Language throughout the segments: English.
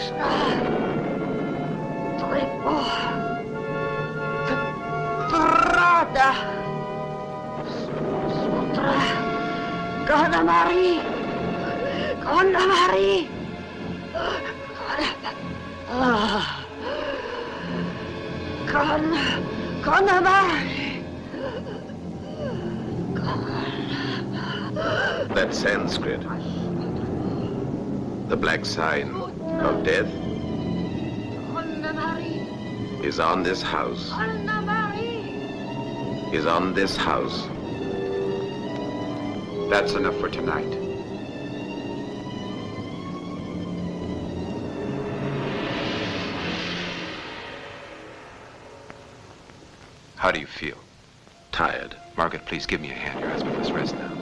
Krishna, Trippo, Trada, Sutra, Ganamari, Ganamari, Ganamari. That Sanskrit, the black sign of death, is on this house. Is on this house. That's enough for tonight. How do you feel? Tired. Margaret, please give me a hand. Your husband must rest now.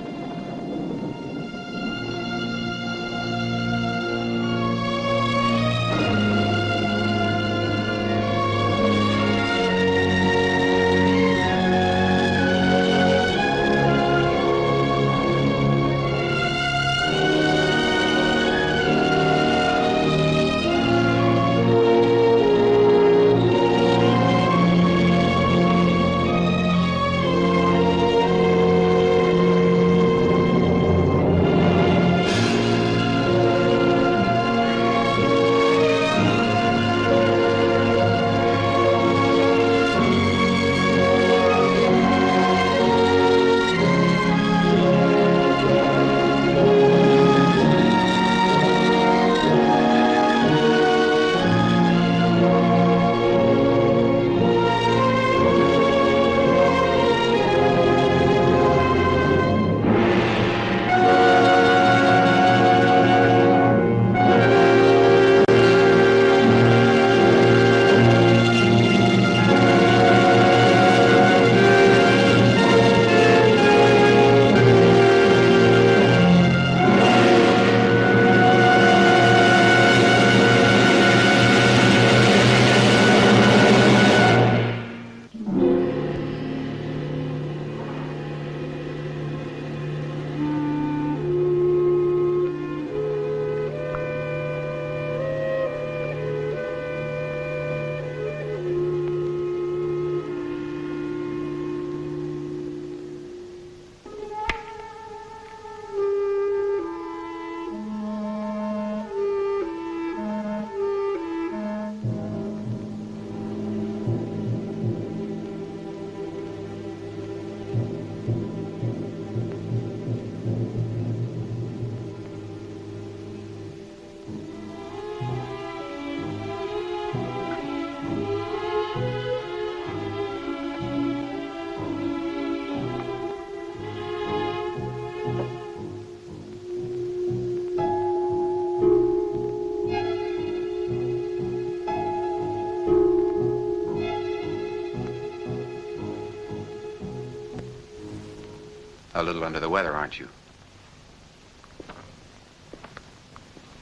A little under the weather, aren't you?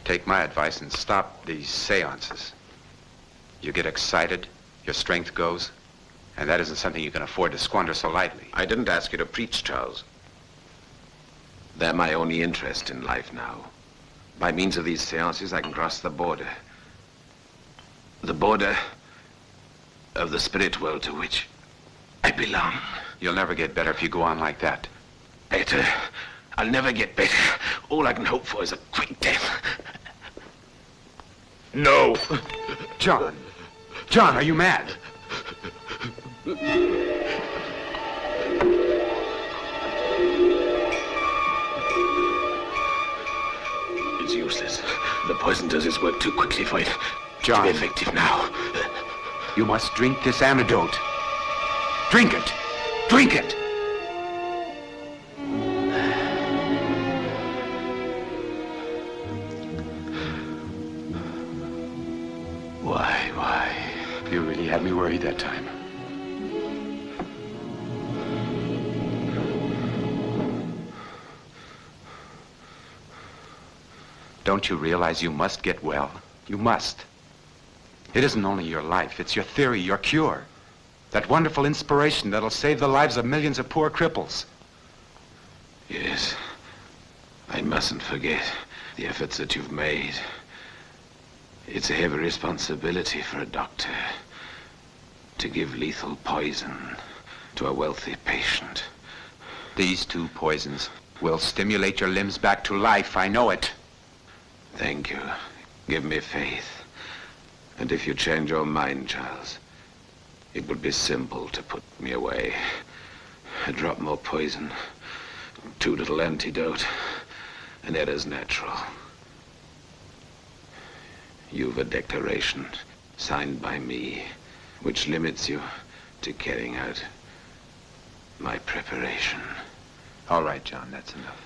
Take my advice and stop these seances. You get excited, your strength goes, and that isn't something you can afford to squander so lightly. I didn't ask you to preach, Charles. They're my only interest in life now. By means of these seances, I can cross the border. The border of the spirit world to which I belong. You'll never get better if you go on like that. Better? I'll never get better. All I can hope for is a quick death. No. John. John, are you mad? It's useless. The poison does its work too quickly for it John, to be effective now. You must drink this antidote. Drink it. Drink it. Why? You really had me worried that time. Don't you realize you must get well? You must. It isn't only your life, it's your theory, your cure. That wonderful inspiration that'll save the lives of millions of poor cripples. Yes. I mustn't forget the efforts that you've made. It's a heavy responsibility for a doctor to give lethal poison to a wealthy patient. These two poisons will stimulate your limbs back to life. I know it. Thank you. Give me faith. And if you change your mind, Charles, it would be simple to put me away. A drop more poison, too little antidote, and that is natural. You've a declaration signed by me, which limits you to carrying out my preparation. All right, John, that's enough.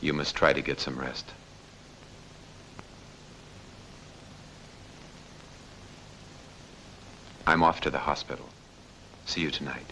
You must try to get some rest. I'm off to the hospital. See you tonight.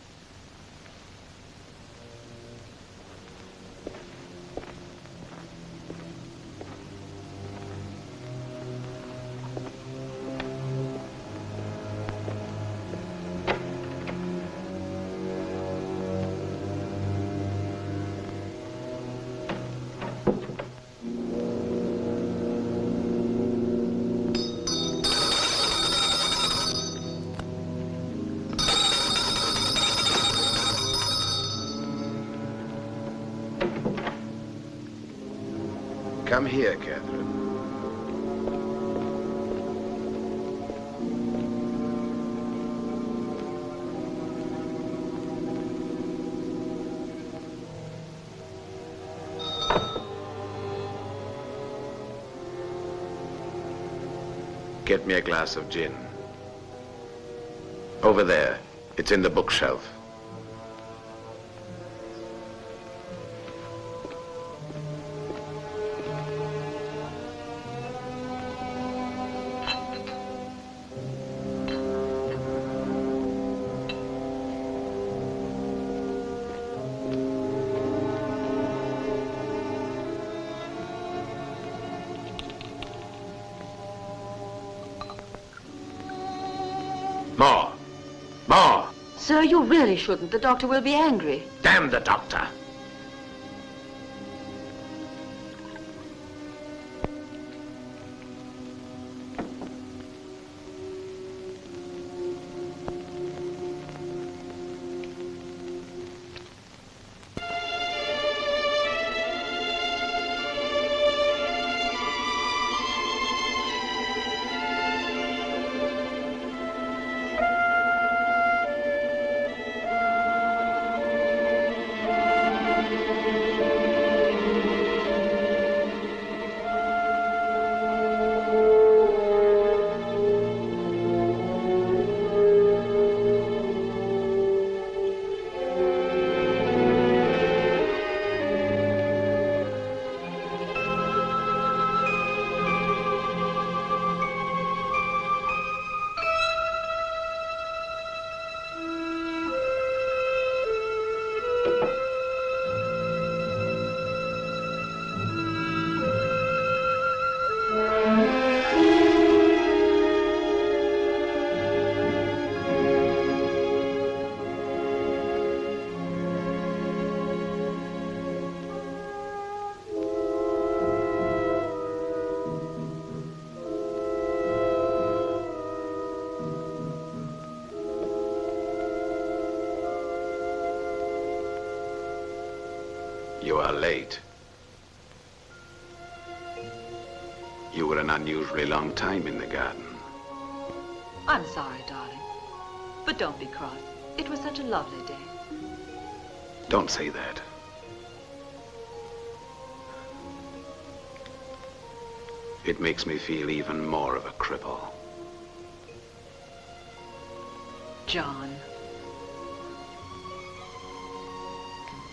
Come here, Catherine. Get me a glass of gin. Over there. It's in the bookshelf. More! More! Sir, you really shouldn't. The doctor will be angry. Damn the doctor! You are late. You were an unusually long time in the garden. I'm sorry, darling. But don't be cross. It was such a lovely day. Don't say that. It makes me feel even more of a cripple. John.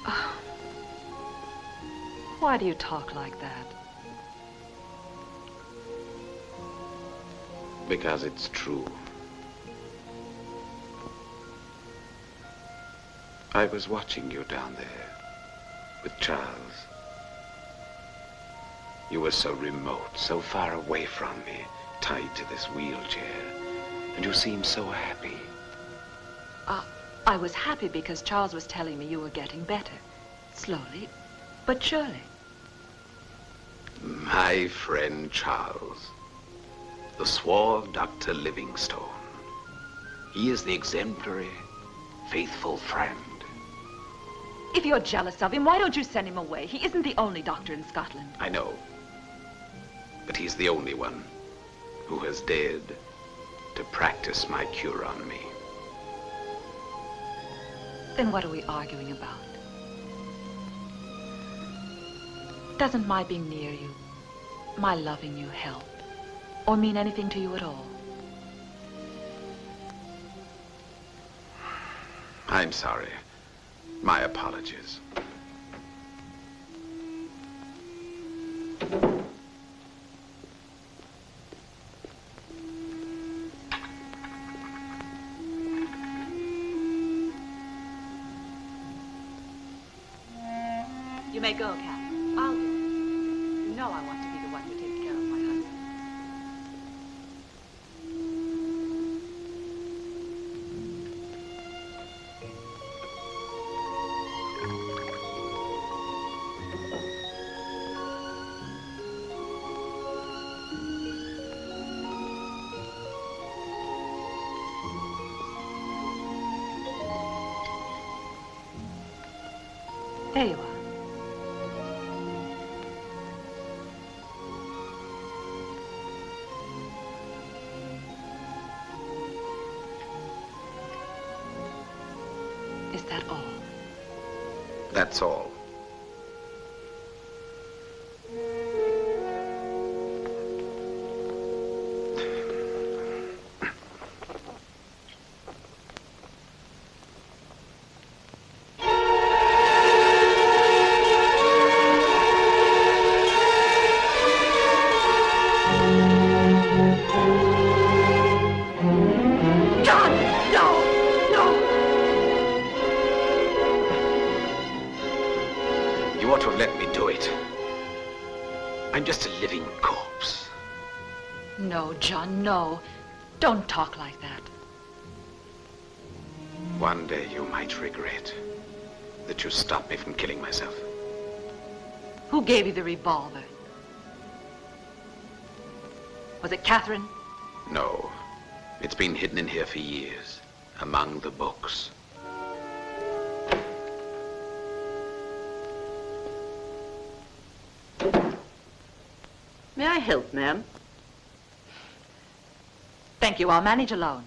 Oh. Why do you talk like that? Because it's true. I was watching you down there with Charles. You were so remote, so far away from me, tied to this wheelchair. And you seemed so happy. I was happy because Charles was telling me you were getting better. Slowly, but surely. My friend Charles, the suave Dr. Livingstone. He is the exemplary, faithful friend. If you're jealous of him, why don't you send him away? He isn't the only doctor in Scotland. I know. But he's the only one who has dared to practice my cure on me. Then what are we arguing about? Doesn't my being near you, my loving you, help? Or mean anything to you at all? I'm sorry. My apologies. You may go, Cat. I'll do it. You know I want to be the one who takes care of my husband. There you are. Is that all? That's all. I'm just a living corpse. No, John, no. Don't talk like that. One day you might regret that you stopped me from killing myself. Who gave you the revolver? Was it Catherine? No. It's been hidden in here for years, among the books. May I help, ma'am? Thank you. I'll manage alone.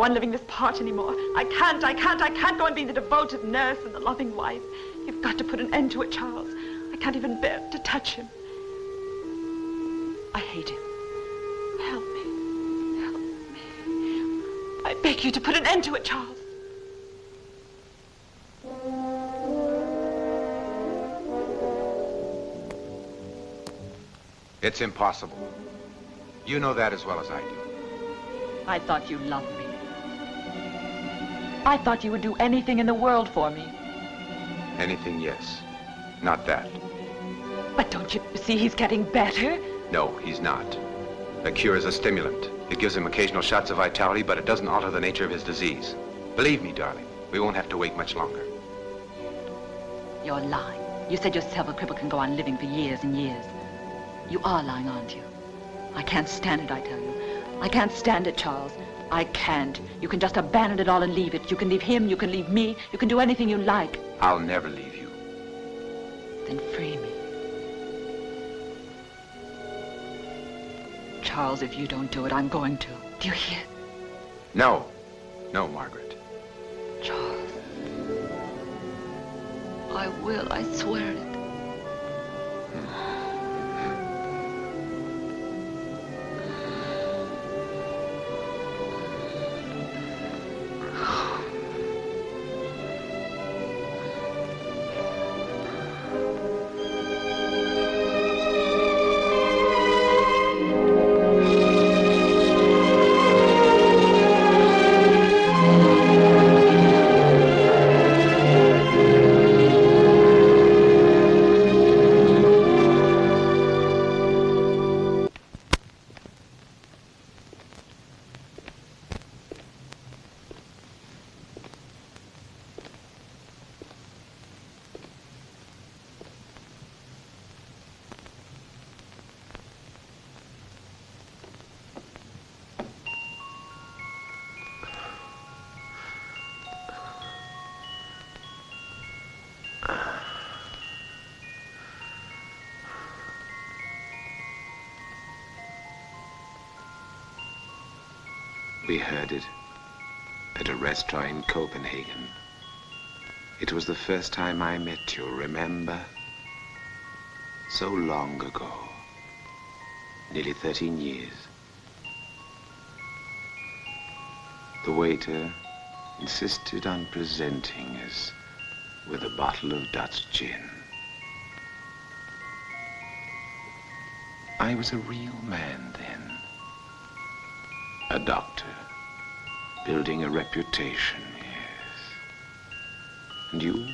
Living this part anymore. I can't go on being the devoted nurse and the loving wife. You've got to put an end to it, Charles. I can't even bear to touch him. I hate him. Help me. Help me. I beg you to put an end to it, Charles. It's impossible. You know that as well as I do. I thought you loved me. I thought you would do anything in the world for me. Anything, yes. Not that. But don't you see he's getting better? No, he's not. A cure is a stimulant. It gives him occasional shots of vitality, but it doesn't alter the nature of his disease. Believe me, darling, we won't have to wait much longer. You're lying. You said yourself a cripple can go on living for years and years. You are lying, aren't you? I can't stand it, I tell you. I can't stand it, Charles. I can't. You can just abandon it all and leave it. You can leave him, you can leave me, you can do anything you like. I'll never leave you. Then free me. Charles, if you don't do it, I'm going to. Do you hear? No. No, Margaret. Charles. I will, I swear it. We heard it at a restaurant in Copenhagen. It was the first time I met you, remember? So long ago. Nearly 13 years. The waiter insisted on presenting us with a bottle of Dutch gin. I was a real man then. A doctor, building a reputation, yes. And you,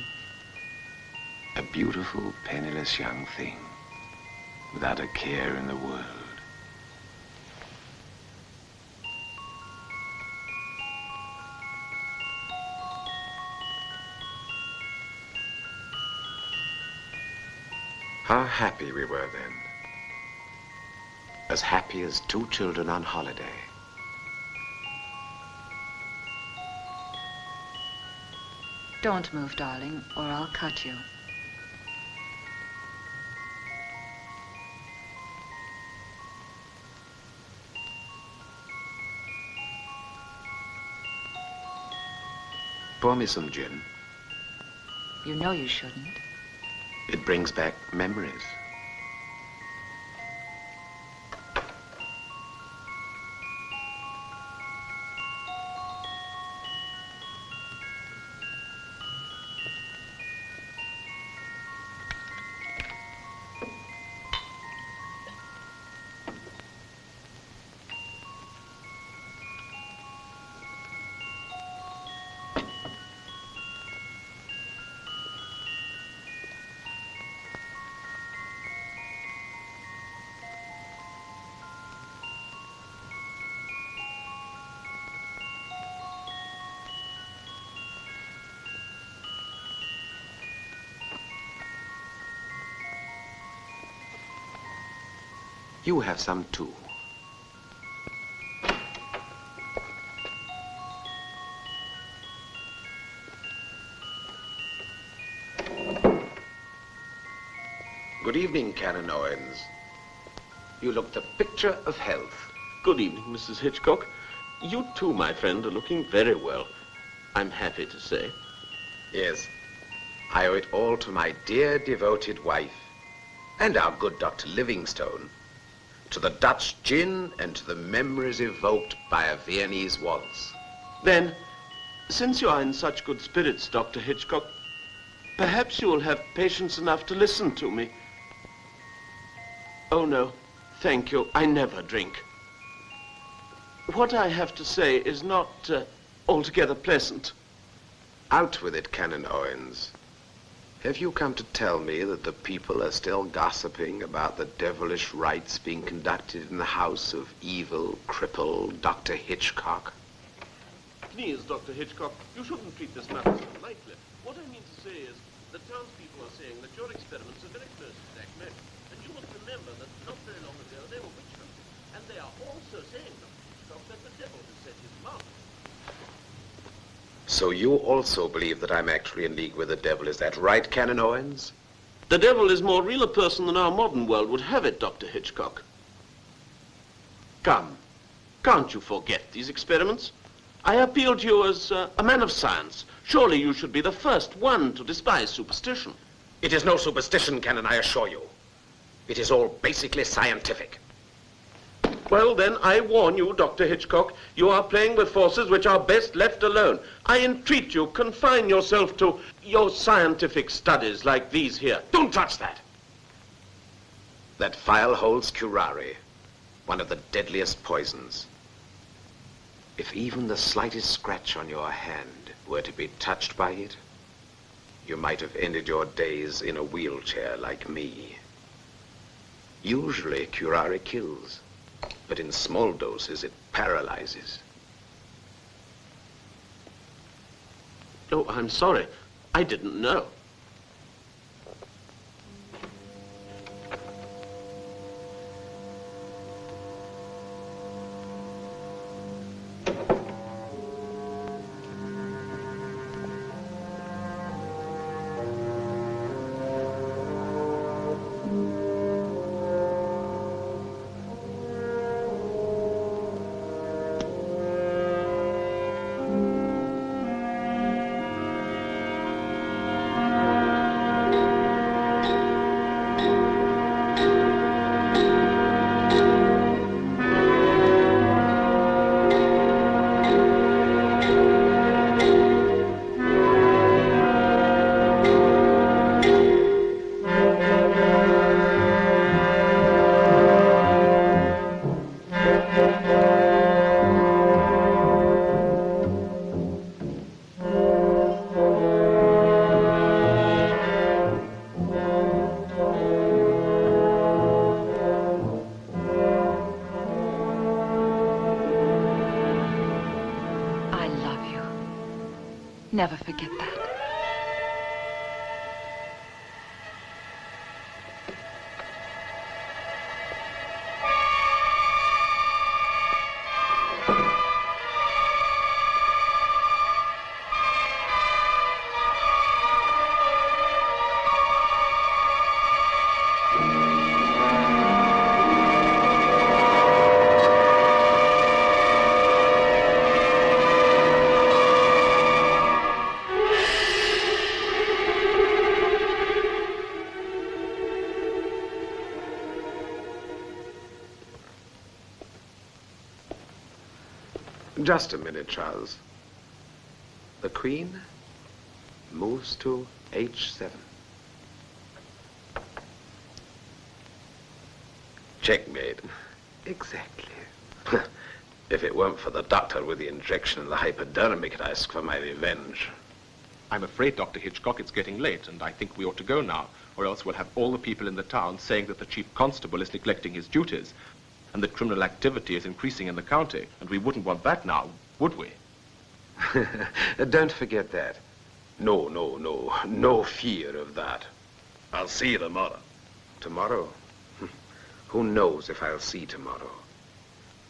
a beautiful, penniless young thing, without a care in the world. How happy we were then. As happy as two children on holiday. Don't move, darling, or I'll cut you. Pour me some gin. You know you shouldn't. It brings back memories. You have some too. Good evening, Canon Owens. You look the picture of health. Good evening, Mrs. Hichcock. You too, my friend, are looking very well, I'm happy to say. Yes. I owe it all to my dear, devoted wife and our good Dr. Livingstone, to the Dutch gin and to the memories evoked by a Viennese waltz. Then, since you are in such good spirits, Dr. Hichcock, perhaps you will have patience enough to listen to me. Oh, no, thank you. I never drink. What I have to say is not altogether pleasant. Out with it, Canon Owens. Have you come to tell me that the people are still gossiping about the devilish rites being conducted in the house of evil, crippled Dr. Hichcock? Please, Dr. Hichcock, you shouldn't treat this matter so lightly. What I mean to say is, the townspeople are saying that your experiments are very close to black magic. And you must remember that not very long ago they were witch hunting. And they are also saying, Dr. Hichcock, that the devil has set his mark. So you also believe that I'm actually in league with the devil, is that right, Canon Owens? The devil is more real a person than our modern world would have it, Dr. Hichcock. Come, can't you forget these experiments? I appeal to you as a man of science. Surely you should be the first one to despise superstition. It is no superstition, Canon, I assure you. It is all basically scientific. Well, then, I warn you, Dr. Hichcock, you are playing with forces which are best left alone. I entreat you, confine yourself to your scientific studies like these here. Don't touch that! That phial holds curare, one of the deadliest poisons. If even the slightest scratch on your hand were to be touched by it, you might have ended your days in a wheelchair like me. Usually, curare kills, but in small doses, it paralyzes. Oh, I'm sorry. I didn't know. Never forget that. Just a minute, Charles. The Queen moves to H7. Checkmate. Exactly. If it weren't for the doctor with the injection and the hypodermic, I'd ask for my revenge. I'm afraid, Dr. Hichcock, it's getting late, and I think we ought to go now, or else we'll have all the people in the town saying that the chief constable is neglecting his duties, and that criminal activity is increasing in the county, and we wouldn't want that now, would we? Don't forget that. No, no, no. No fear of that. I'll see you tomorrow. Tomorrow? Who knows if I'll see tomorrow?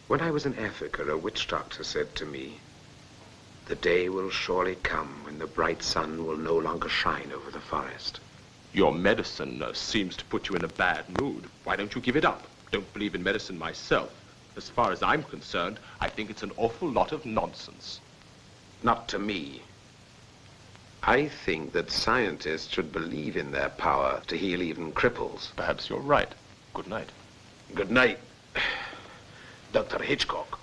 When I was in Africa, a witch doctor said to me, "The day will surely come when the bright sun will no longer shine over the forest." Your medicine seems to put you in a bad mood. Why don't you give it up? Don't believe in medicine myself. As far as I'm concerned, I think it's an awful lot of nonsense. Not to me. I think that scientists should believe in their power to heal even cripples. Perhaps you're right. Good night. Good night, Dr. Hichcock.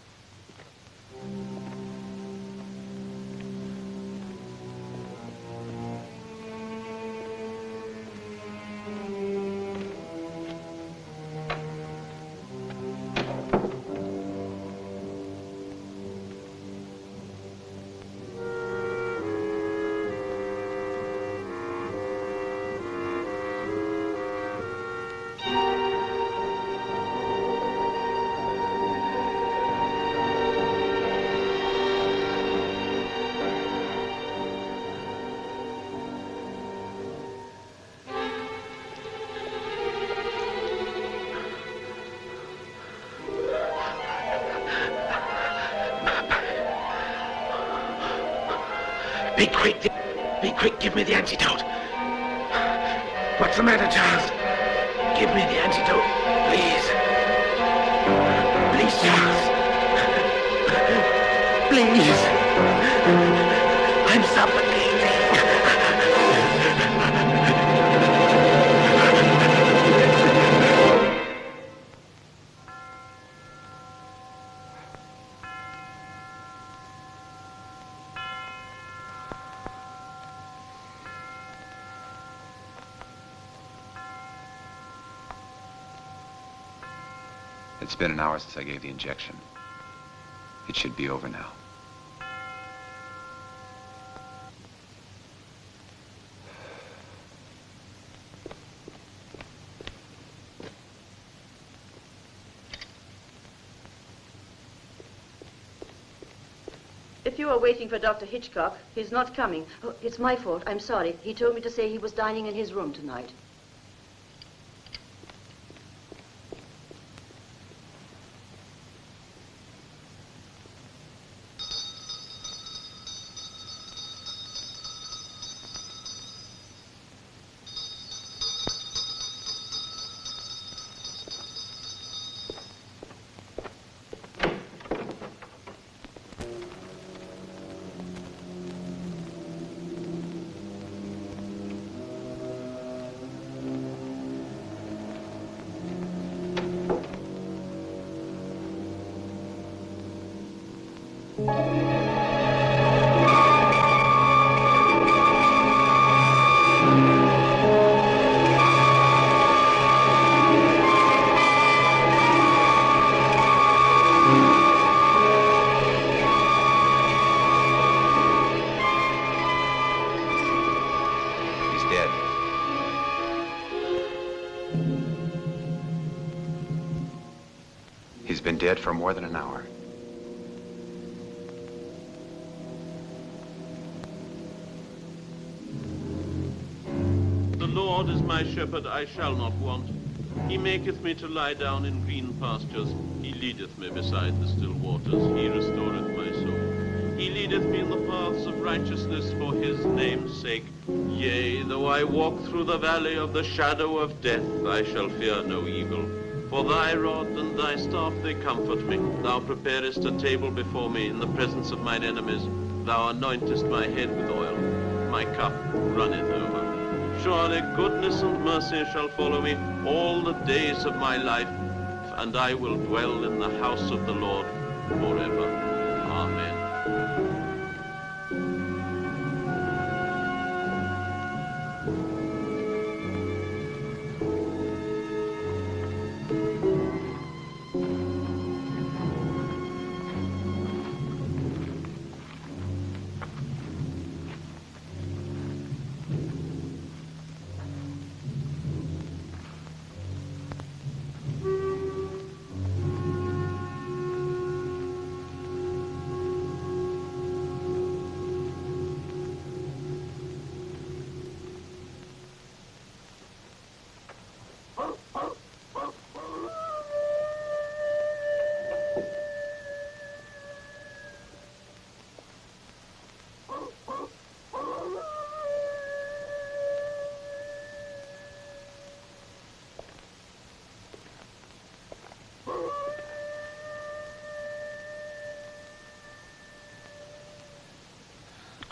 Be quick. Be quick. Give me the antidote. What's the matter, Charles? Give me the antidote, please. Please, Charles. Please. I'm suffocating. It's been an hour since I gave the injection. It should be over now. If you are waiting for Dr. Hichcock, he's not coming. Oh, it's my fault. I'm sorry. He told me to say he was dining in his room tonight. He's been dead for more than an hour. The Lord is my shepherd, I shall not want. He maketh me to lie down in green pastures. He leadeth me beside the still waters. He restoreth my soul. He leadeth me in the paths of righteousness for his name's sake. Yea, though I walk through the valley of the shadow of death, I shall fear no evil. For thy rod and thy staff, they comfort me. Thou preparest a table before me in the presence of mine enemies. Thou anointest my head with oil. My cup runneth over. Surely goodness and mercy shall follow me all the days of my life, and I will dwell in the house of the Lord forever. Amen.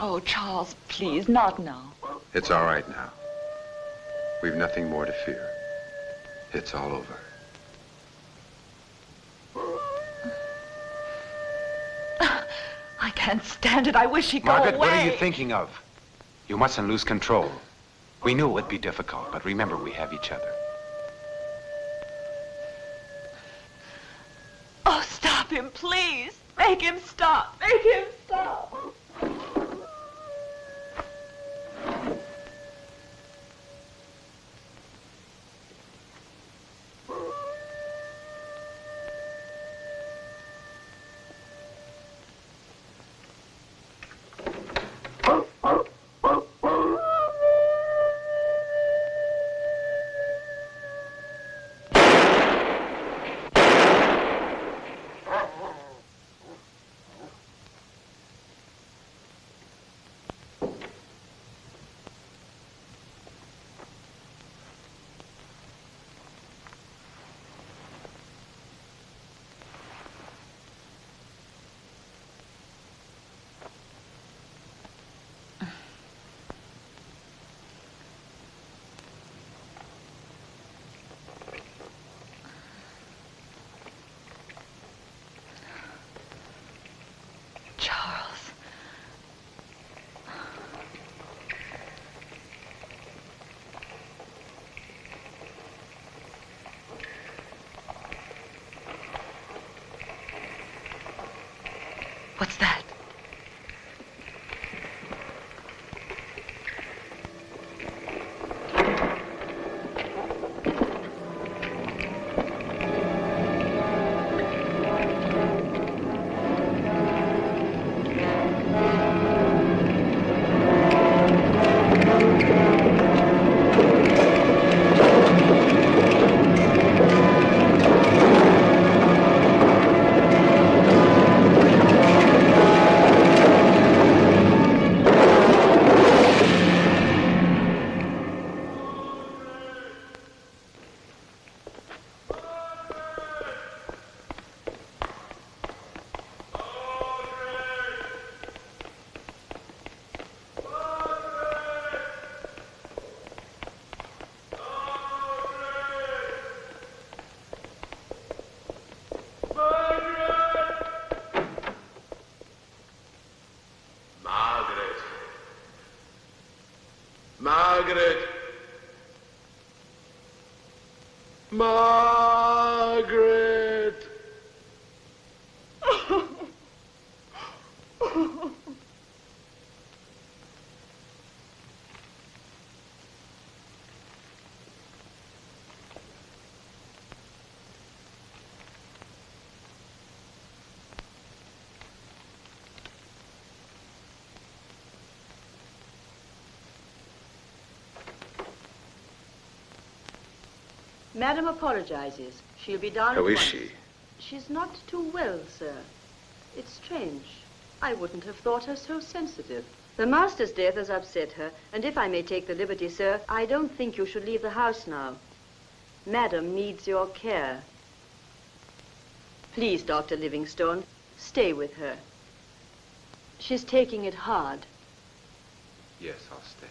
Oh, Charles, please, not now. It's all right now. We've nothing more to fear. It's all over. I can't stand it. I wish he'd go Margaret, away. what are you thinking of? You mustn't lose control. We knew it would be difficult, but remember, we have each other. Oh, stop him, please. Make him stop. Make him stop. What's that? Margaret! Margaret! Madam apologizes. She'll be down How at is once. she? She's not too well, sir. It's strange. I wouldn't have thought her so sensitive. The master's death has upset her, and if I may take the liberty, sir, I don't think you should leave the house now. Madam needs your care. Please, Dr. Livingstone, stay with her. She's taking it hard. Yes, I'll stay.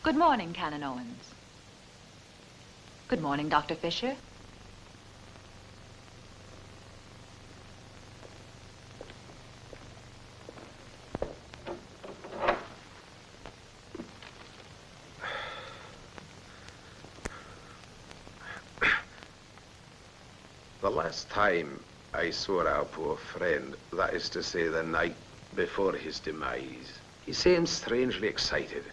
Good morning, Canon Owens. Good morning, Dr. Fisher. The last time I saw our poor friend, that is to say the night before his demise, he seemed strangely excited.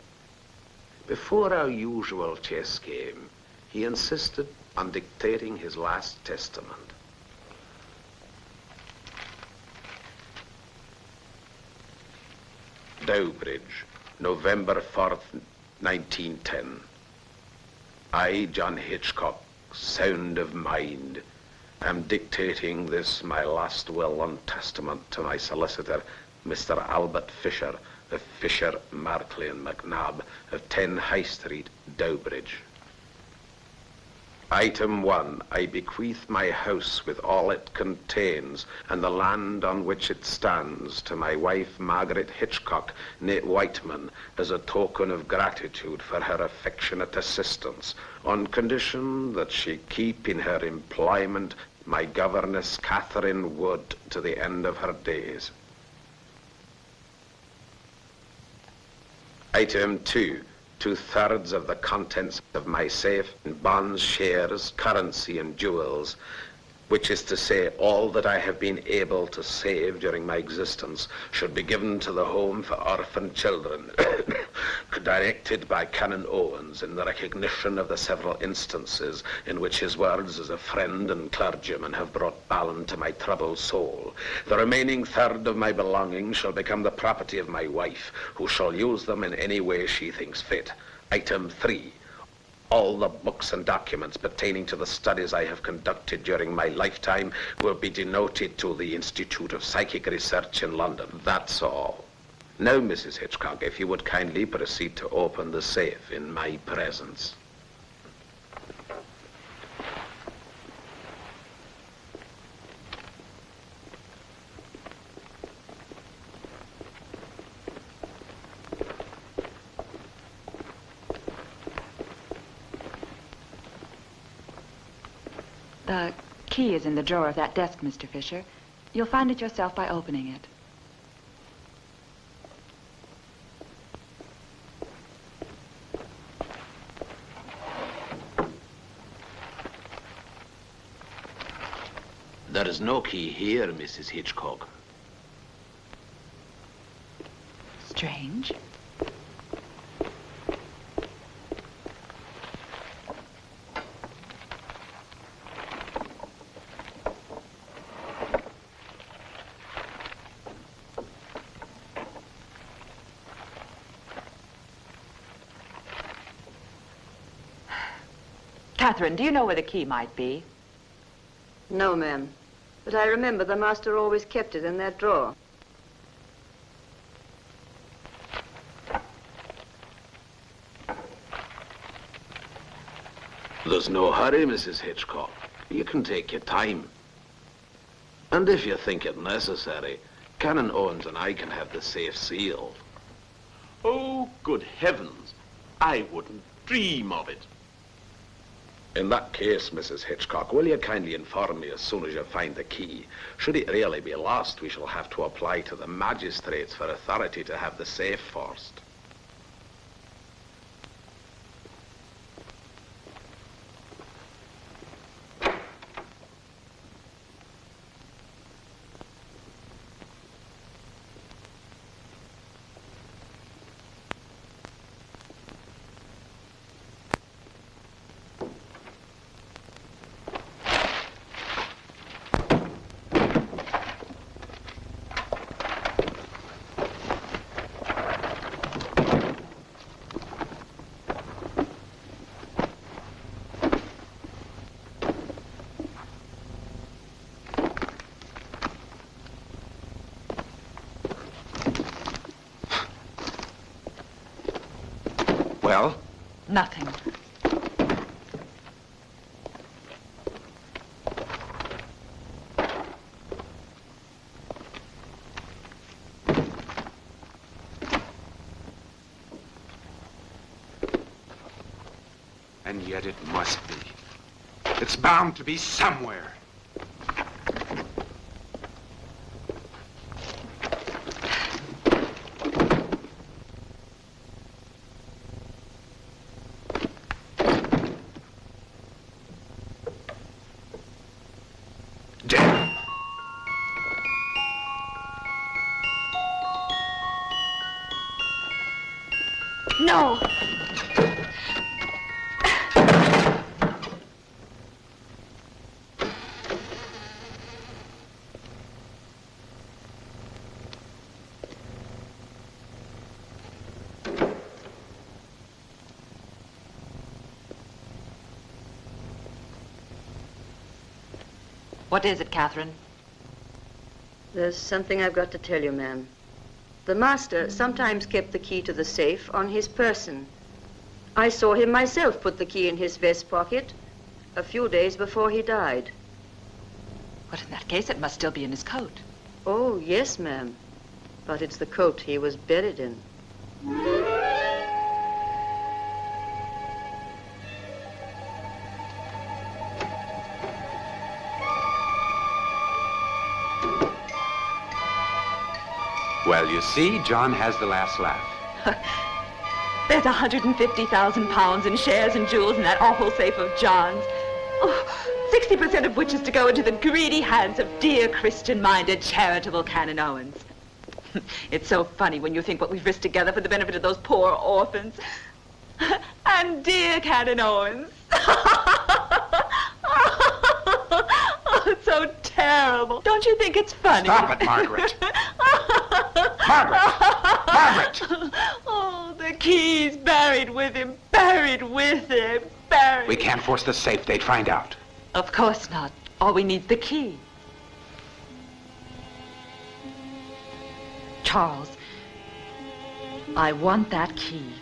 Before our usual chess game, he insisted on dictating his last testament. Dowbridge, November 4th, 1910. I, John Hichcock, sound of mind, am dictating this, my last will and testament, to my solicitor, Mr. Albert Fisher, of Fisher, Markley and McNabb, of 10 High Street, Dowbridge. Item 1, I bequeath my house with all it contains and the land on which it stands to my wife, Margaret Hichcock, née Whiteman, as a token of gratitude for her affectionate assistance, on condition that she keep in her employment my governess, Catherine Wood, to the end of her days. Item 2, 2/3 of the contents of my safe in bonds, shares, currency, and jewels, which is to say all that I have been able to save during my existence, should be given to the Home for Orphan Children, directed by Canon Owens in the recognition of the several instances in which his words as a friend and clergyman have brought balm to my troubled soul. The remaining 1/3 of my belongings shall become the property of my wife, who shall use them in any way she thinks fit. Item 3. All the books and documents pertaining to the studies I have conducted during my lifetime will be denoted to the Institute of Psychic Research in London. That's all. Now, Mrs. Hichcock, if you would kindly proceed to open the safe in my presence. The key is in the drawer of that desk, Mr. Fisher. You'll find it yourself by opening it. There is no key here, Mrs. Hitchcock. Strange. Catherine, do you know where the key might be? No, ma'am. But I remember the master always kept it in that drawer. There's no hurry, Mrs. Hitchcock. You can take your time. And if you think it necessary, Canon Owens and I can have the safe sealed. Oh, good heavens. I wouldn't dream of it. In that case, Mrs. Hitchcock, will you kindly inform me as soon as you find the key? Should it really be lost, we shall have to apply to the magistrates for authority to have the safe forced. Well? Nothing. And yet it must be. It's bound to be somewhere. No! What is it, Catherine? There's something I've got to tell you, ma'am. The master sometimes kept the key to the safe on his person. I saw him myself put the key in his vest pocket a few days before he died. But in that case, it must still be in his coat. Oh, yes, ma'am. But it's the coat he was buried in. Well, you see, John has the last laugh. There's 150,000 pounds in shares and jewels in that awful safe of John's. Oh, 60% of which is to go into the greedy hands of dear Christian-minded, charitable Canon Owens. It's so funny when you think what we've risked together for the benefit of those poor orphans. And dear Canon Owens. Oh, it's so terrible. Don't you think it's funny? Stop it, Margaret. Margaret! Margaret! Oh, the key's buried with him, buried with him, buried. We can't force the safe. They'd find out. Of course not. All we need's the key. Charles, I want that key.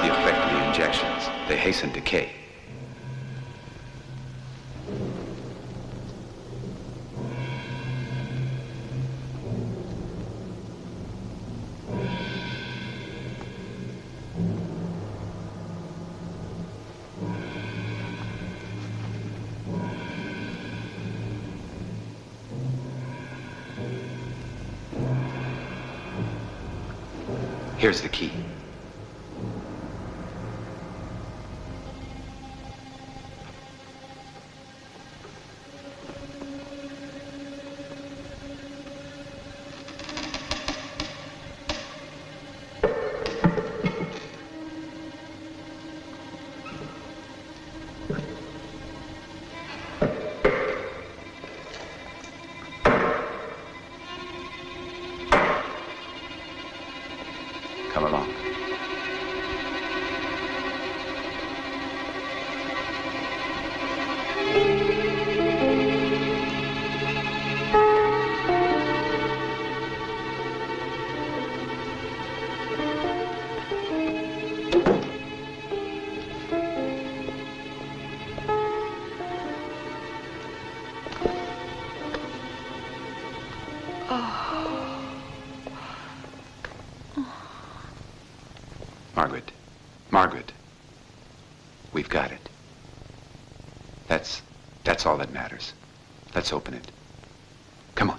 the effect of the injections. They hasten decay. Here's the key. Come along. Margaret, we've got it. That's all that matters. Let's open it. Come on.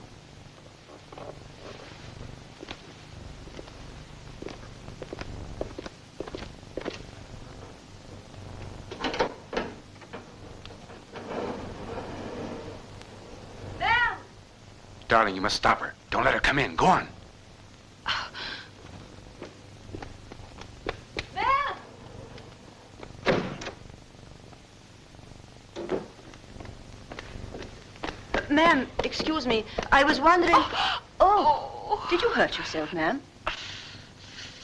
Ma'am! Darling, you must stop her. Don't let her come in. Go on. Ma'am, excuse me. I was wondering... Oh, did you hurt yourself, ma'am?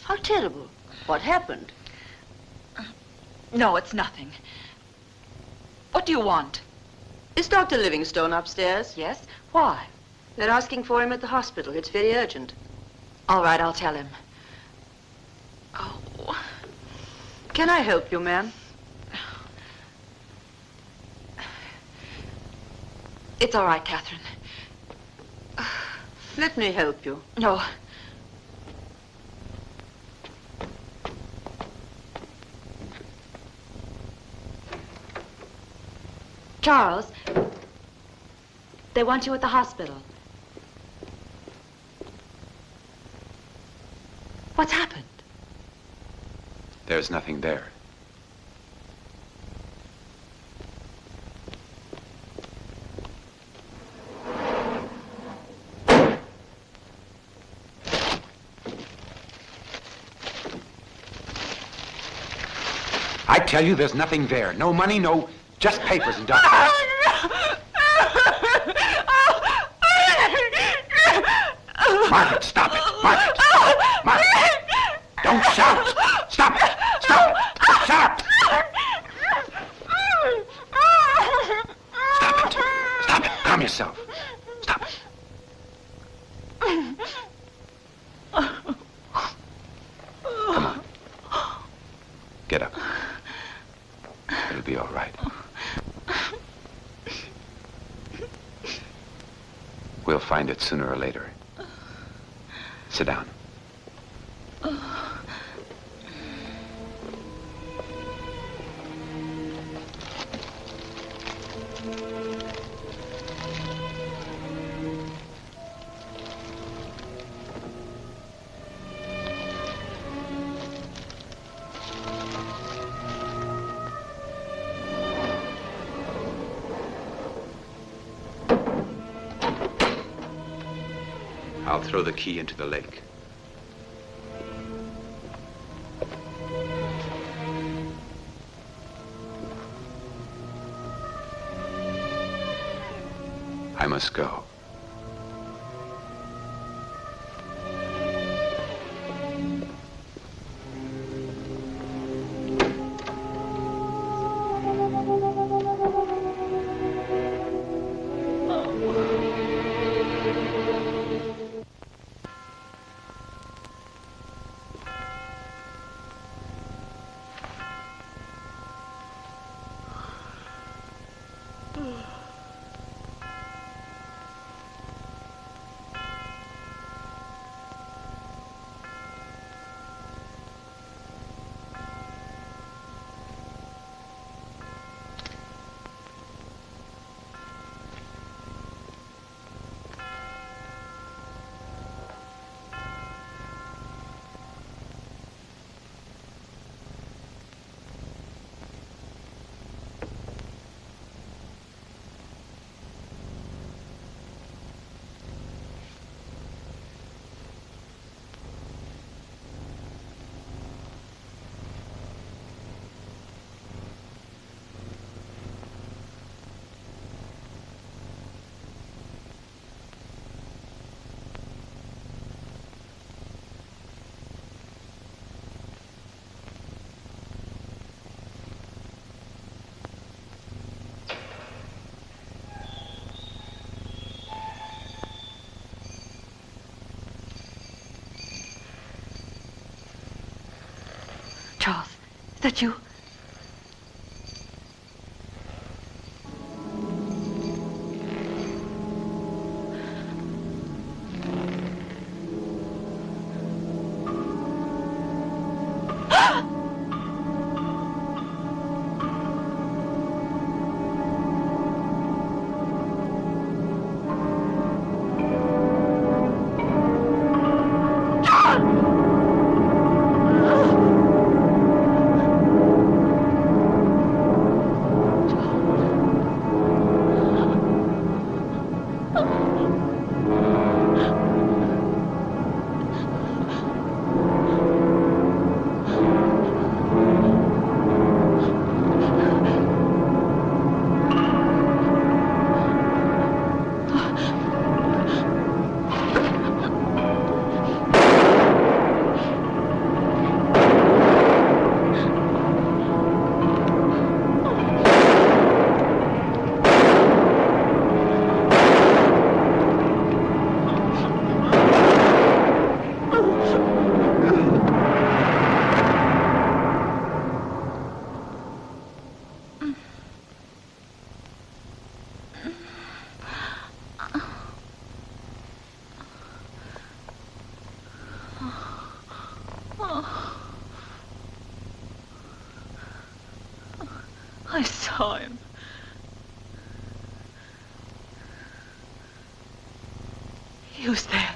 How terrible. What happened? No, it's nothing. What do you want? Is Dr. Livingstone upstairs? Yes? Why? They're asking for him at the hospital. It's very urgent. All right, I'll tell him. Oh. Can I help you, ma'am? It's all right, Catherine. Let me help you. No. Charles, they want you at the hospital. What's happened? There's nothing there. I tell you, there's nothing there. No money, no... just papers and documents. Margaret, stop it. Margaret. Margaret. Don't shout. Stop it. Stop it. Stop. Stop it. Stop it. Calm yourself. Stop it. Come on. Get up. It'll be all right. We'll find it sooner or later. Sit down. I'll throw the key into the lake. I must go. Charles, is that you? I saw him. He was there.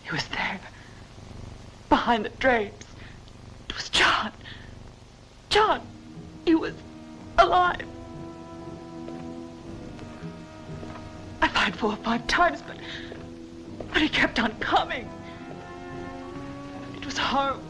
He was there. Behind the drapes. It was John. John. He was alive. I tried 4 or 5 times, but he kept on coming. It was horrible.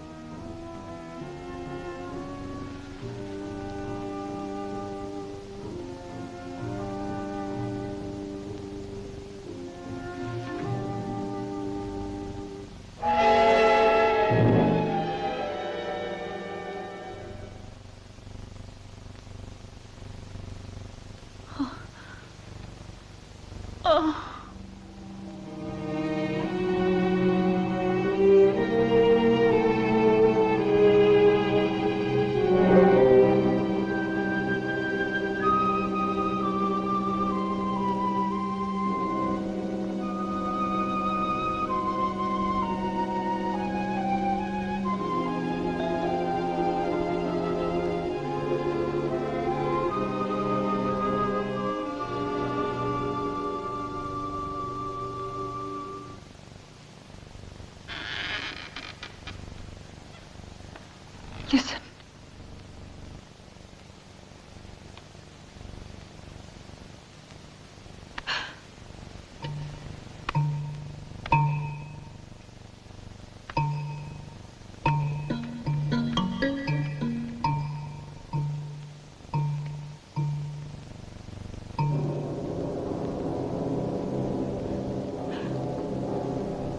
Listen.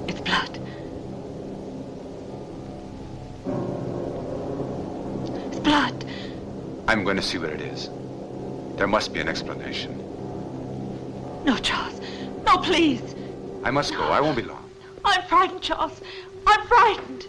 It's blood. Blood. I'm going to see what it is. There must be an explanation. No, Charles. No, please. I must go. I won't be long. I'm frightened, Charles. I'm frightened.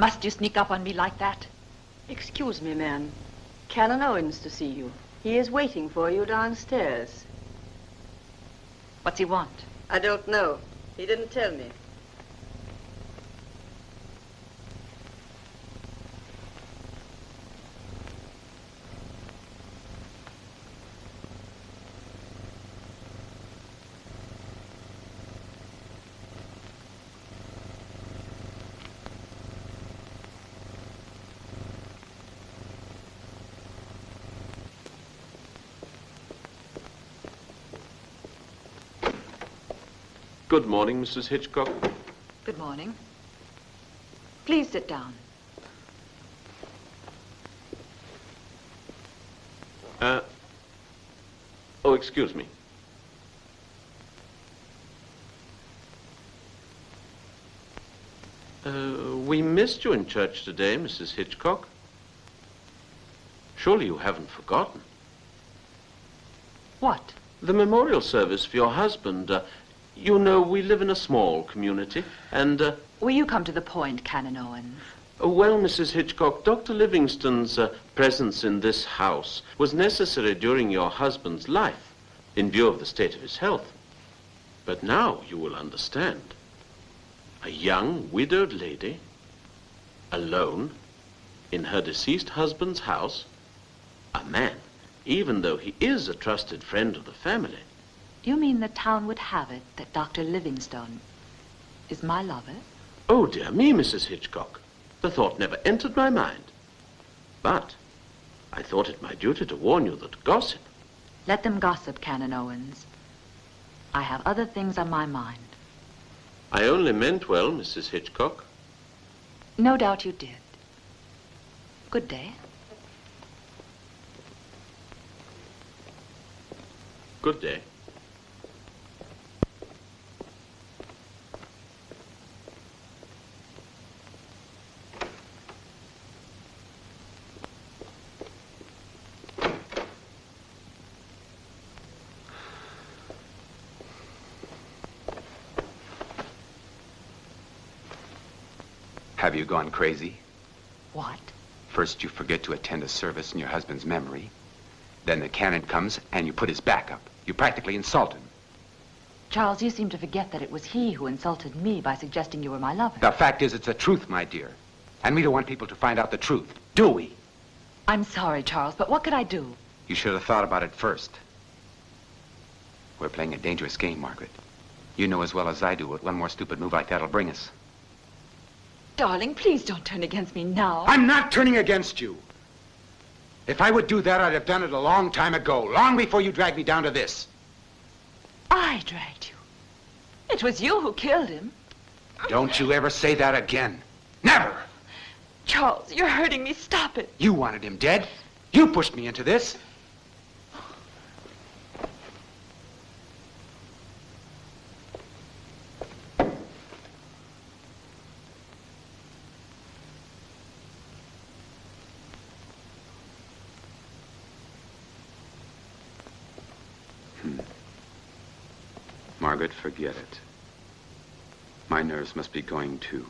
Must you sneak up on me like that? Excuse me, ma'am. Canon Owens to see you. He is waiting for you downstairs. What's he want? I don't know. He didn't tell me. Good morning, Mrs. Hichcock. Good morning. Please sit down. Oh, excuse me. We missed you in church today, Mrs. Hichcock. Surely you haven't forgotten. What? The memorial service for your husband. You know, we live in a small community, and, Will you come to the point, Canon Owens? well, Mrs. Hichcock, Dr. Livingston's presence in this house was necessary during your husband's life, in view of the state of his health. But now you will understand. A young, widowed lady, alone, in her deceased husband's house, a man, even though he is a trusted friend of the family. You mean the town would have it that Dr. Livingstone is my lover? Oh, dear me, Mrs. Hichcock. The thought never entered my mind. But I thought it my duty to warn you that gossip... Let them gossip, Canon Owens. I have other things on my mind. I only meant well, Mrs. Hichcock. No doubt you did. Good day. Good day. Have you gone crazy? What? First, you forget to attend a service in your husband's memory. Then the canon comes and you put his back up. You practically insult him. Charles, you seem to forget that it was he who insulted me by suggesting you were my lover. The fact is, it's the truth, my dear. And we don't want people to find out the truth, do we? I'm sorry, Charles, but what could I do? You should have thought about it first. We're playing a dangerous game, Margaret. You know as well as I do what one more stupid move like that'll bring us. Darling, please don't turn against me now. I'm not turning against you. If I would do that, I'd have done it a long time ago, long before you dragged me down to this. I dragged you. It was you who killed him. Don't you ever say that again. Never! Charles, you're hurting me. Stop it. You wanted him dead. You pushed me into this. Margaret, forget it. My nerves must be going too.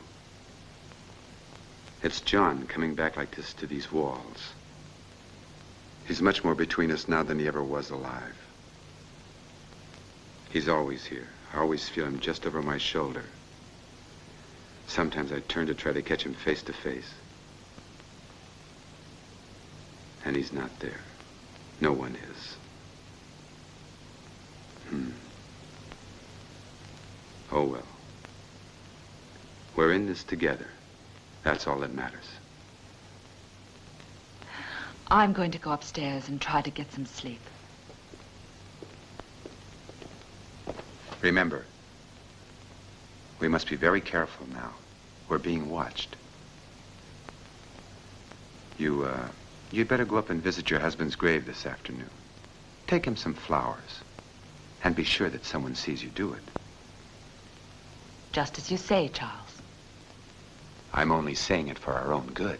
It's John coming back like this to these walls. He's much more between us now than he ever was alive. He's always here. I always feel him just over my shoulder. Sometimes I turn to try to catch him face to face. And he's not there. No one is. Oh, well. We're in this together. That's all that matters. I'm going to go upstairs and try to get some sleep. Remember, we must be very careful now. We're being watched. You'd better go up and visit your husband's grave this afternoon. Take him some flowers. And be sure that someone sees you do it. Just as you say, Charles. I'm only saying it for our own good.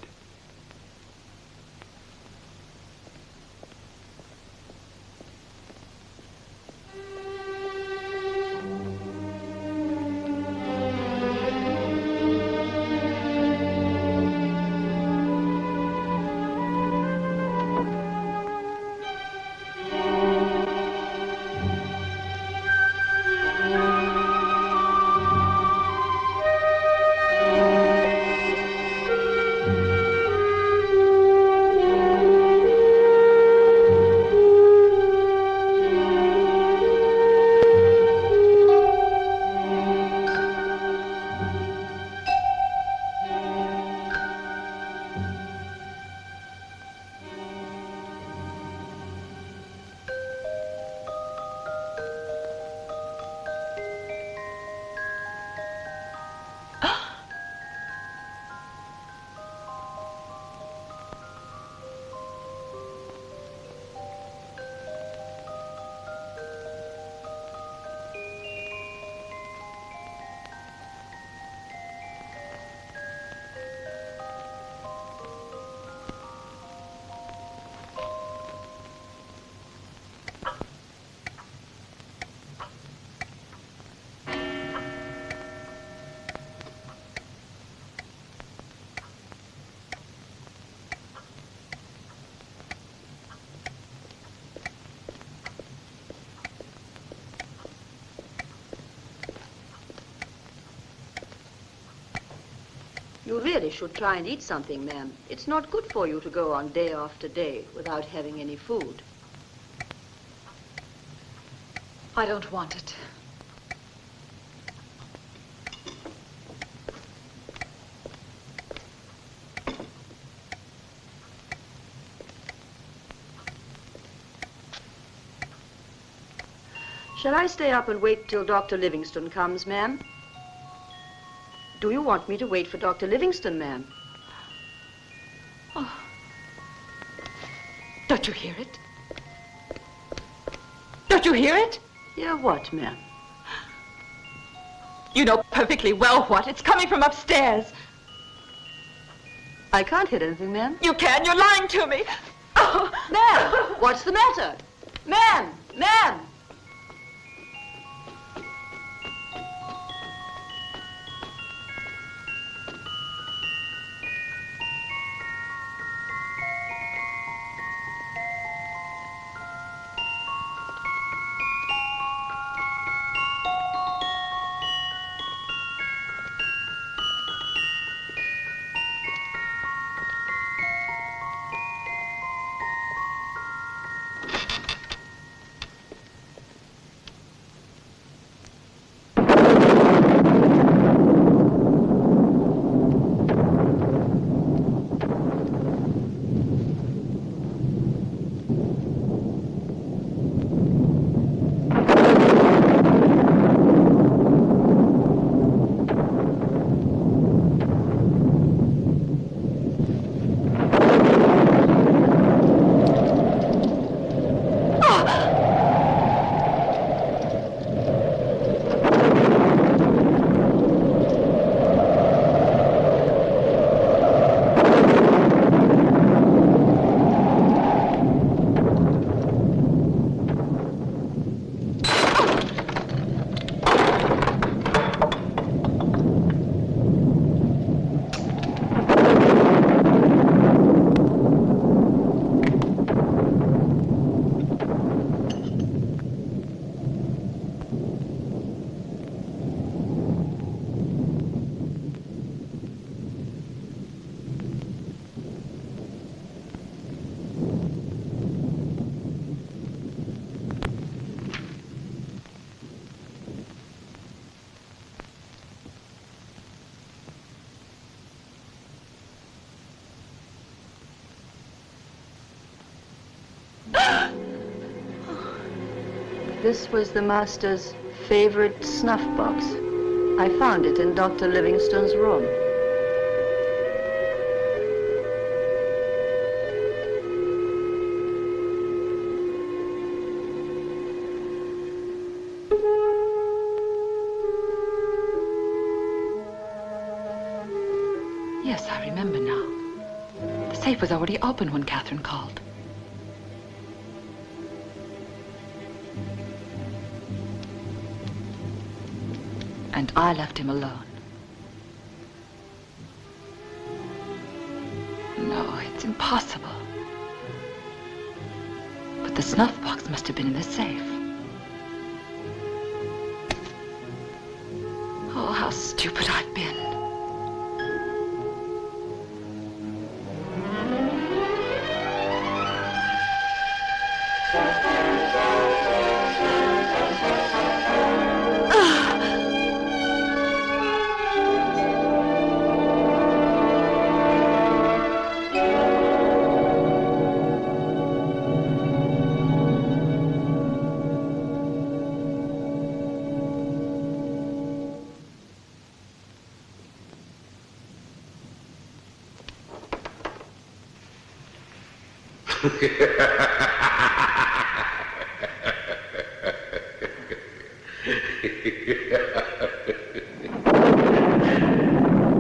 You really should try and eat something, ma'am. It's not good for you to go on day after day without having any food. I don't want it. Shall I stay up and wait till Dr. Livingstone comes, ma'am? Do you want me to wait for Dr. Livingstone, ma'am? Oh. Don't you hear it? Don't you hear it? Hear what, ma'am? You know perfectly well what. It's coming from upstairs. I can't hear anything, ma'am. You can. You're lying to me. Oh. Ma'am, what's the matter? Ma'am, ma'am. This was the master's favorite snuff box. I found it in Dr. Livingstone's room. Yes, I remember now. The safe was already open when Catherine called. And I left him alone. No, it's impossible. But the snuff box must have been in the safe. Oh, how stupid I've been.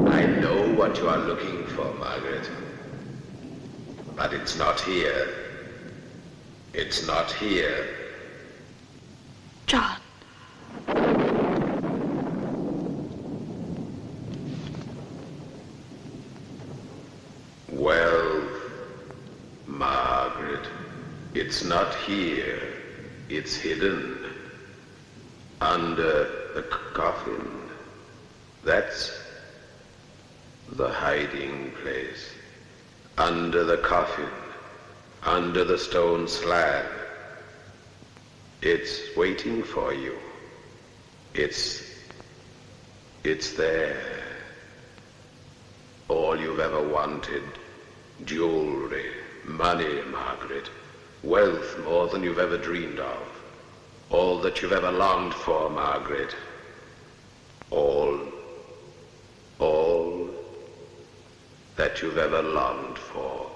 I know what you are looking for, Margaret. But it's not here. It's not here. John. Well, Margaret, it's not here. It's hidden. Under the coffin. That's The hiding place. Under the coffin. Under the stone slab. It's waiting for you. It's there. All you've ever wanted. Jewelry, money, Margaret. Wealth more than you've ever dreamed of. All that you've ever longed for, Margaret. All that you've ever longed for.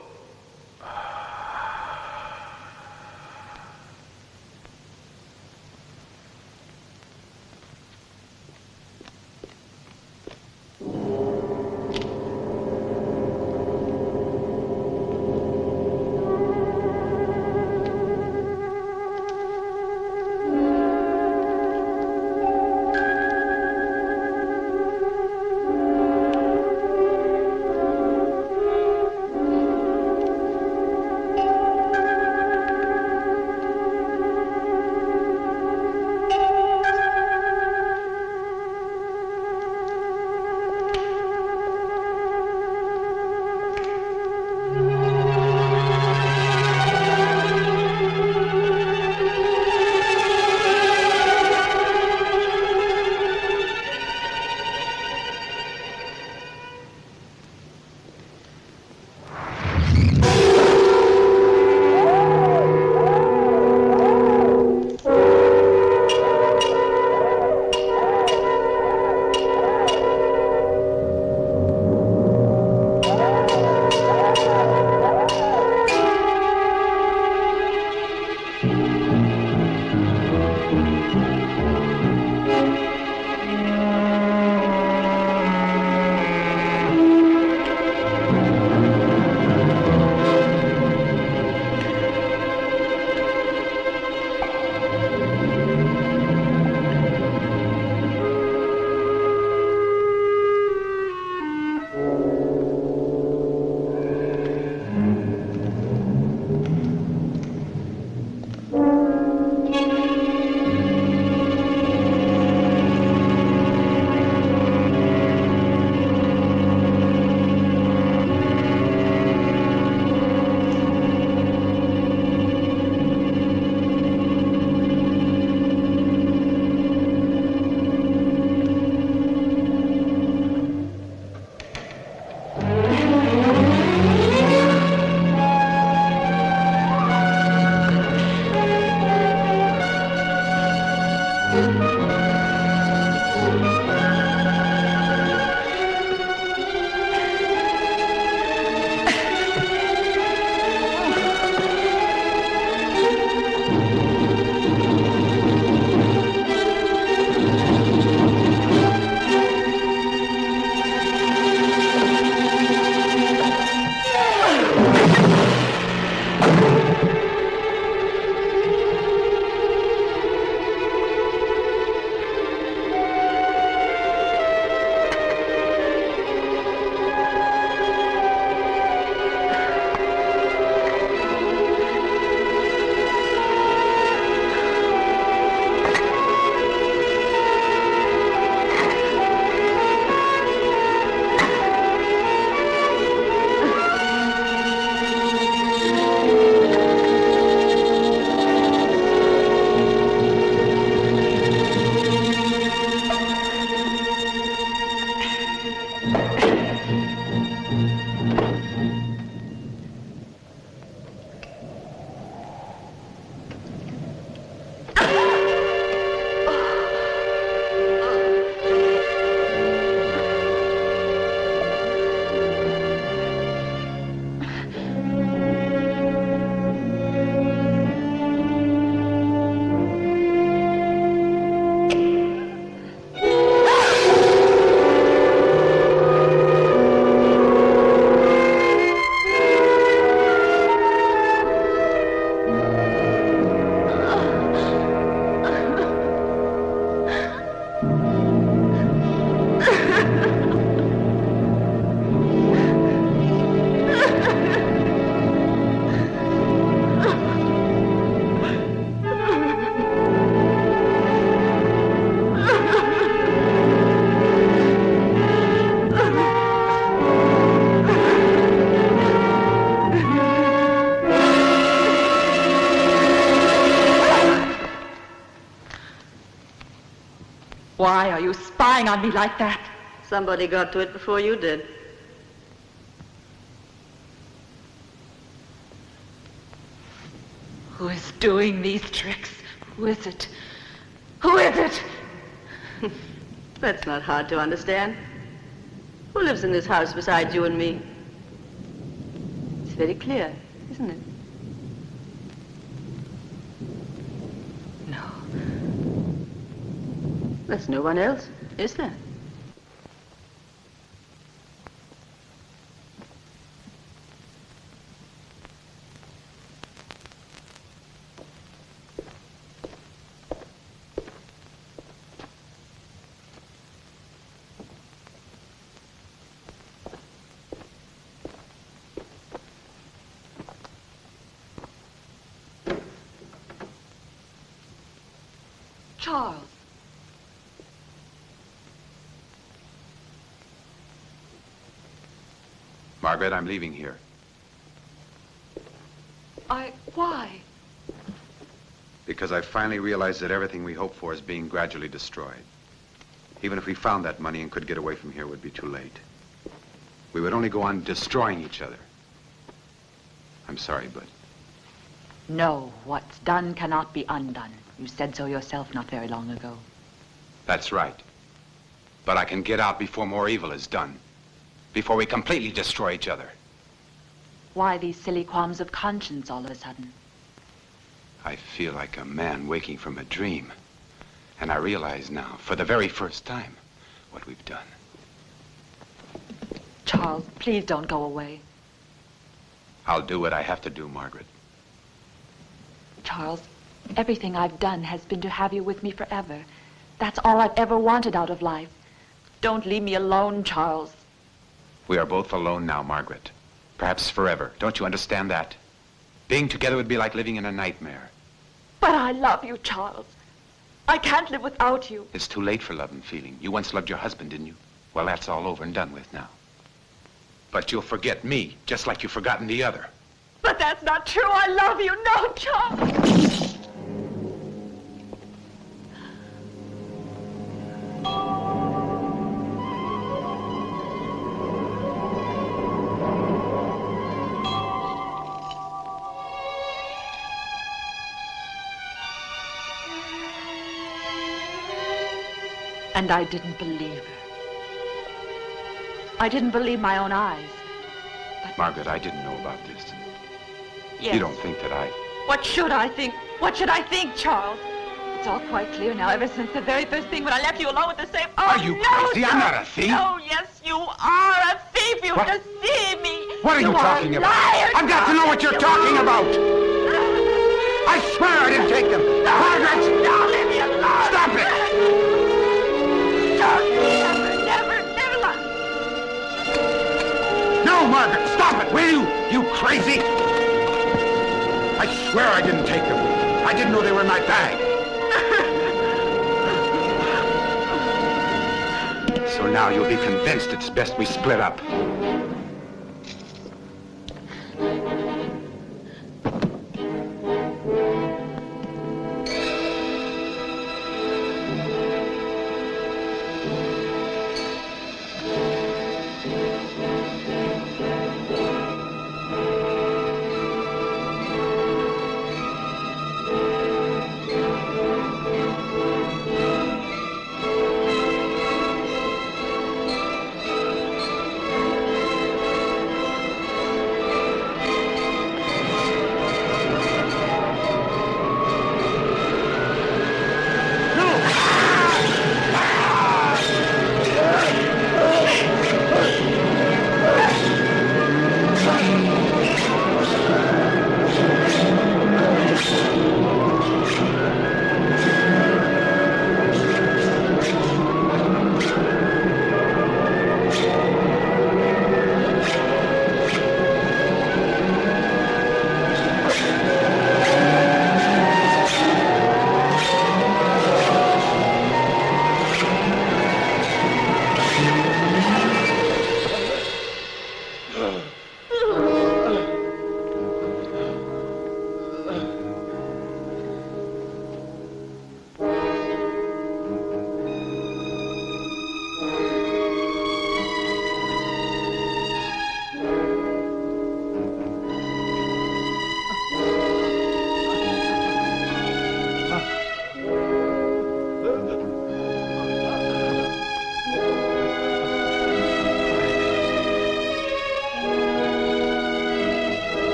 are you spying on me like that? Somebody got to it before you did. Who is doing these tricks? Who is it? Who is it? That's not hard to understand. Who lives in this house besides you and me? It's very clear, isn't it? No. There's no one else, is there? Charles. Margaret, I'm leaving here. Why? Because I finally realized that everything we hoped for is being gradually destroyed. Even if we found that money and could get away from here, it would be too late. We would only go on destroying each other. I'm sorry, but... No, what's done cannot be undone. You said so yourself not very long ago. That's right. But I can get out before more evil is done. Before we completely destroy each other. Why these silly qualms of conscience all of a sudden? I feel like a man waking from a dream. And I realize now, for the very first time, what we've done. Charles, please don't go away. I'll do what I have to do, Margaret. Charles, everything I've done has been to have you with me forever. That's all I've ever wanted out of life. Don't leave me alone, Charles. We are both alone now, Margaret. Perhaps forever. Don't you understand that? Being together would be like living in a nightmare. But I love you, Charles. I can't live without you. It's too late for love and feeling. You once loved your husband, didn't you? Well, that's all over and done with now. But you'll forget me, just like you've forgotten the other. But that's not true. I love you. No, Charles. And I didn't believe her. I didn't believe my own eyes. But Margaret, I didn't know about this. yes. You don't think that I... What should I think? What should I think, Charles? It's all quite clear now, ever since the very first thing when I left you alone with the safe. Oh, Are you no, crazy? I'm no, not a thief. No, yes, you are a thief. You What? deceive me. What are you talking about? Liar, I've got to know what you're talking about. I swear I didn't take them. Margaret! No, leave me alone. Stop it! Don't never. No, Margaret, stop it, will you? You crazy? I swear I didn't take them. I didn't know they were in my bag. So now you'll be convinced it's best we split up.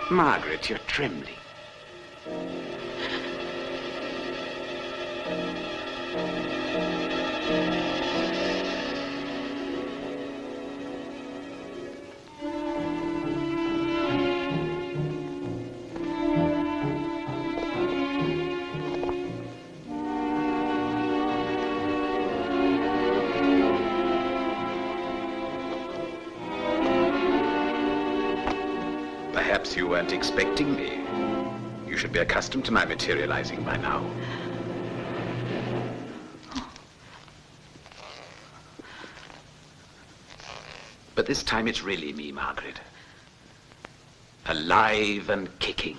Margaret, you're trembling. Perhaps you weren't expecting me. You should be accustomed to my materializing by now. But this time it's really me, Margaret. Alive and kicking.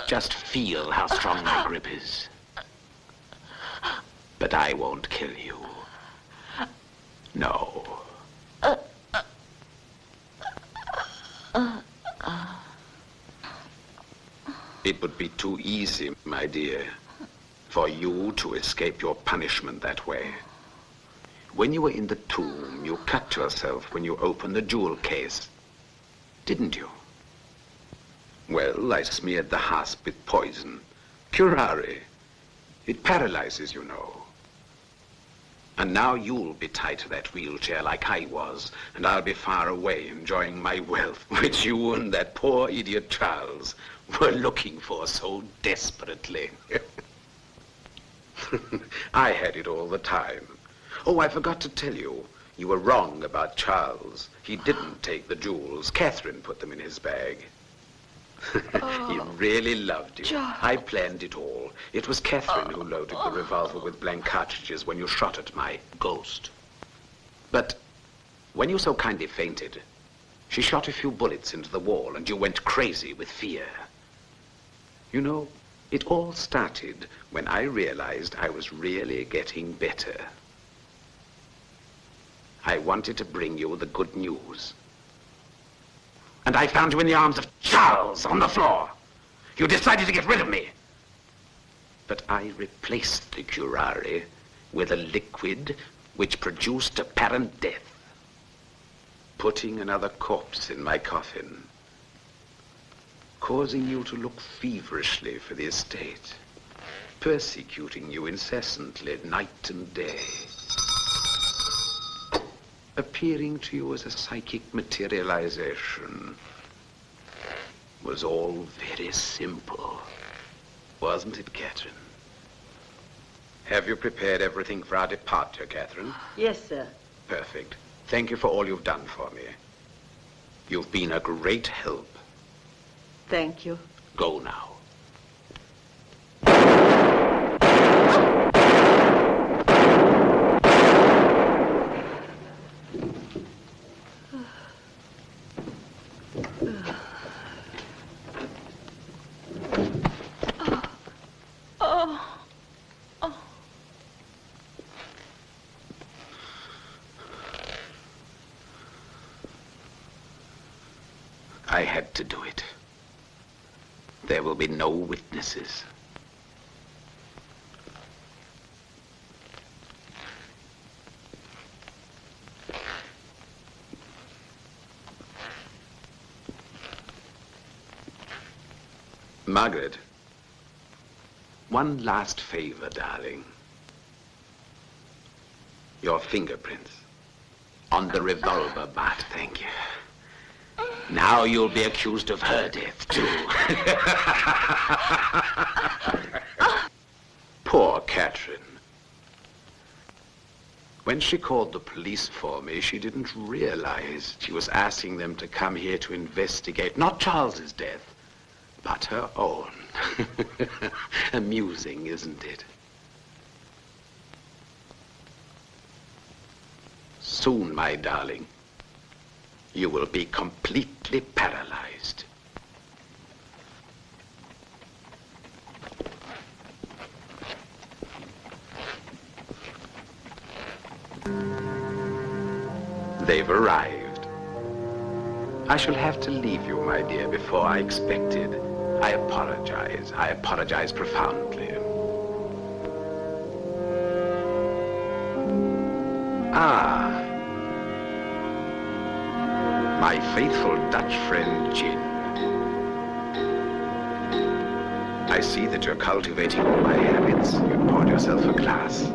Just feel how strong my grip is. But I won't kill you. No. It would be too easy, my dear, for you to escape your punishment that way. When you were in the tomb, you cut yourself when you opened the jewel case, didn't you? Well, I smeared the hasp with poison. Curare. It paralyzes, you know. And now you'll be tied to that wheelchair like I was, and I'll be far away enjoying my wealth, which you and that poor idiot Charles were looking for so desperately. I had it all the time. Oh, I forgot to tell you. You were wrong about Charles. He didn't take the jewels. Catherine put them in his bag. He really loved you. Charles. I planned it all. It was Catherine who loaded the revolver with blank cartridges when you shot at my ghost. But when you so kindly fainted, she shot a few bullets into the wall and you went crazy with fear. You know, it all started when I realized I was really getting better. I wanted to bring you the good news. And I found you in the arms of Charles on the floor. You decided to get rid of me. But I replaced the curare with a liquid which produced apparent death, putting another corpse in my coffin, causing you to look feverishly for the estate, persecuting you incessantly night and day, appearing to you as a psychic materialization. Was all very simple, wasn't it, Catherine? Have you prepared everything for our departure, Catherine? Yes, sir. Perfect. Thank you for all you've done for me. You've been a great help. Thank you. Go now. I had to do it. There will be no witnesses. Margaret, one last favor, darling. Your fingerprints on the revolver butt, thank you. Now you'll be accused of her death, too. Poor Catherine. When she called the police for me, she didn't realize she was asking them to come here to investigate not Charles's death, but her own. Amusing, isn't it? Soon, my darling, you will be completely paralyzed. They've arrived. I shall have to leave you, my dear, before I expected. I apologize. I apologize profoundly. Ah. My faithful Dutch friend, Jean. I see that you're cultivating all my habits. You poured yourself a glass.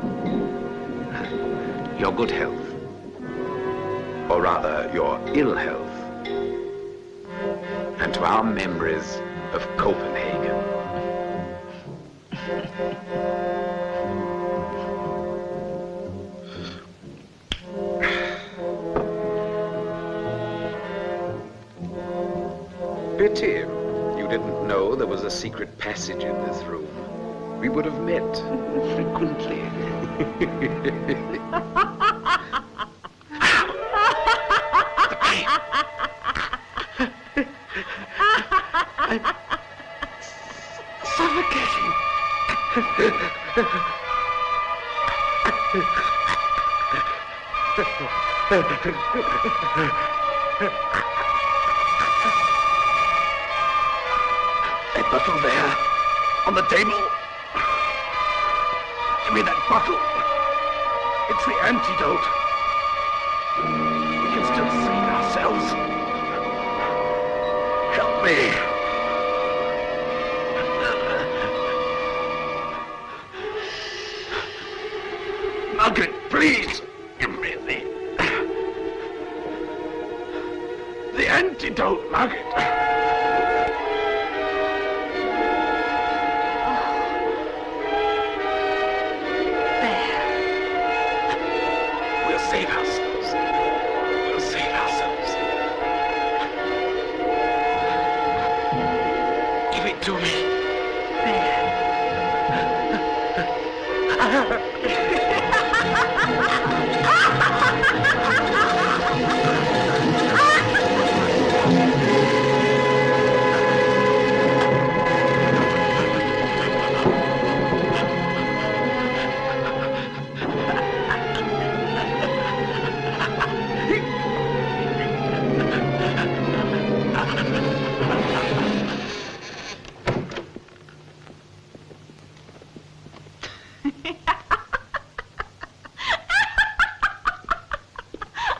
Your good health. Or rather, your ill health. And to our memories of Copenhagen. Pity you didn't know there was a secret passage in this room. We would have met frequently. That bottle there, on the table. Give me that bottle. It's the antidote. We can still save ourselves. Help me. Margaret, please, give me the antidote, Margaret. We'll save ourselves. We'll save ourselves. Give it to me.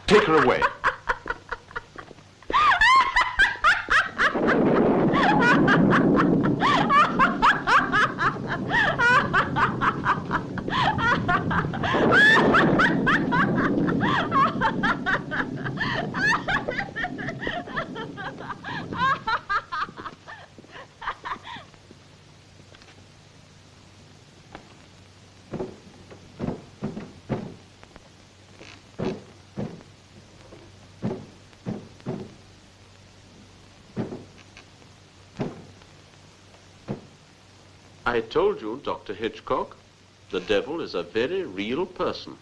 Take her away. I told you, Dr. Hichcock, the devil is a very real person.